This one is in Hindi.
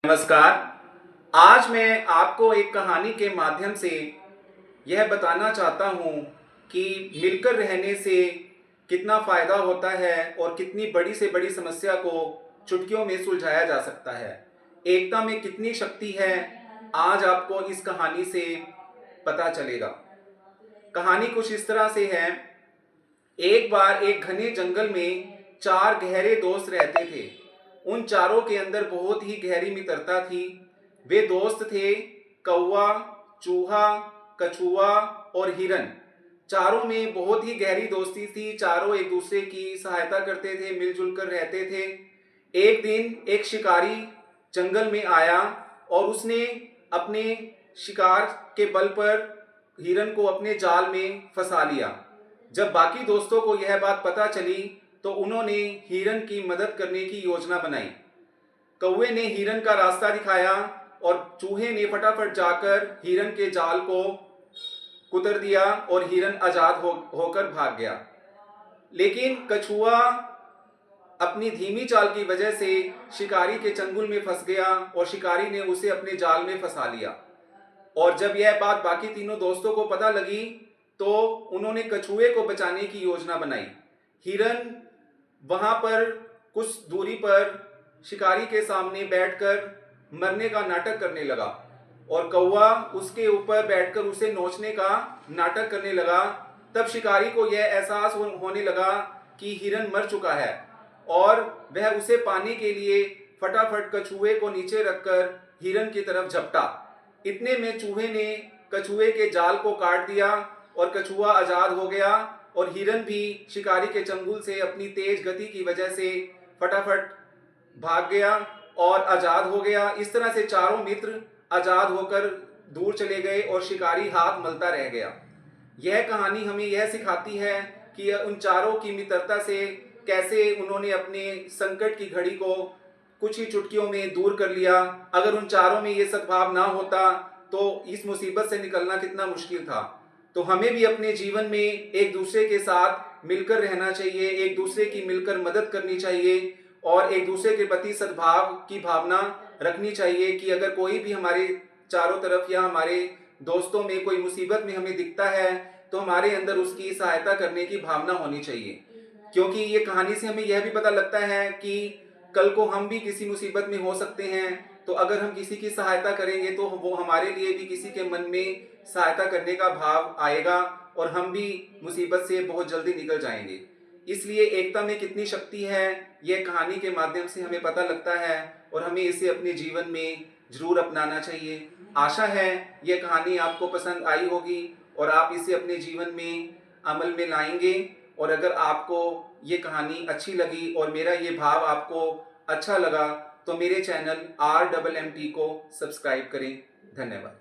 नमस्कार। आज मैं आपको एक कहानी के माध्यम से यह बताना चाहता हूँ कि मिलकर रहने से कितना फ़ायदा होता है और कितनी बड़ी से बड़ी समस्या को चुटकियों में सुलझाया जा सकता है। एकता में कितनी शक्ति है, आज आपको इस कहानी से पता चलेगा। कहानी कुछ इस तरह से है। एक बार एक घने जंगल में चार गहरे दोस्त रहते थे। उन चारों के अंदर बहुत ही गहरी मित्रता थी। वे दोस्त थे कौवा, चूहा, कछुआ और हिरन। चारों में बहुत ही गहरी दोस्ती थी। चारों एक दूसरे की सहायता करते थे, मिलजुल कर रहते थे। एक दिन एक शिकारी जंगल में आया और उसने अपने शिकार के बल पर हिरन को अपने जाल में फंसा लिया। जब बाकी दोस्तों को यह बात पता चली तो उन्होंने हिरन की मदद करने की योजना बनाई। कौवे ने हिरन का रास्ता दिखाया और चूहे ने फटाफट जाकर हिरन के जाल को कुतर दिया और हिरन आजाद होकर भाग गया। लेकिन कछुआ अपनी धीमी चाल की वजह से शिकारी के चंगुल में फंस गया और शिकारी ने उसे अपने जाल में फंसा लिया। और जब यह बात बाकी तीनों दोस्तों को पता लगी तो उन्होंने कछुए को बचाने की योजना बनाई। हिरन वहां पर कुछ दूरी पर शिकारी के सामने बैठकर मरने का नाटक करने लगा और कौवा उसके ऊपर बैठकर उसे नोचने का नाटक करने लगा। तब शिकारी को यह एहसास होने लगा कि हिरन मर चुका है और वह उसे पाने के लिए फटाफट कछुए को नीचे रखकर हिरन की तरफ झपटा। इतने में चूहे ने कछुए के जाल को काट दिया और कछुआ आजाद हो गया और हिरन भी शिकारी के चंगुल से अपनी तेज गति की वजह से फटाफट भाग गया और आजाद हो गया। इस तरह से चारों मित्र आजाद होकर दूर चले गए और शिकारी हाथ मलता रह गया। यह कहानी हमें यह सिखाती है कि उन चारों की मित्रता से कैसे उन्होंने अपने संकट की घड़ी को कुछ ही चुटकियों में दूर कर लिया। अगर उन चारों में ये सद्भाव ना होता तो इस मुसीबत से निकलना कितना मुश्किल था। तो हमें भी अपने जीवन में एक दूसरे के साथ मिलकर रहना चाहिए, एक दूसरे की मिलकर मदद करनी चाहिए और एक दूसरे के प्रति सद्भाव की भावना रखनी चाहिए कि अगर कोई भी हमारे चारों तरफ या हमारे दोस्तों में कोई मुसीबत में हमें दिखता है तो हमारे अंदर उसकी सहायता करने की भावना होनी चाहिए। क्योंकि ये कहानी से हमें यह भी पता लगता है कि कल को हम भी किसी मुसीबत में हो सकते हैं। तो अगर हम किसी की सहायता करेंगे तो वो हमारे लिए भी किसी के मन में सहायता करने का भाव आएगा और हम भी मुसीबत से बहुत जल्दी निकल जाएंगे। इसलिए एकता में कितनी शक्ति है यह कहानी के माध्यम से हमें पता लगता है और हमें इसे अपने जीवन में जरूर अपनाना चाहिए। आशा है यह कहानी आपको पसंद आई होगी और आप इसे अपने जीवन में अमल में लाएंगे। और अगर आपको ये कहानी अच्छी लगी और मेरा ये भाव आपको अच्छा लगा तो मेरे चैनल RMMT को सब्सक्राइब करें। धन्यवाद।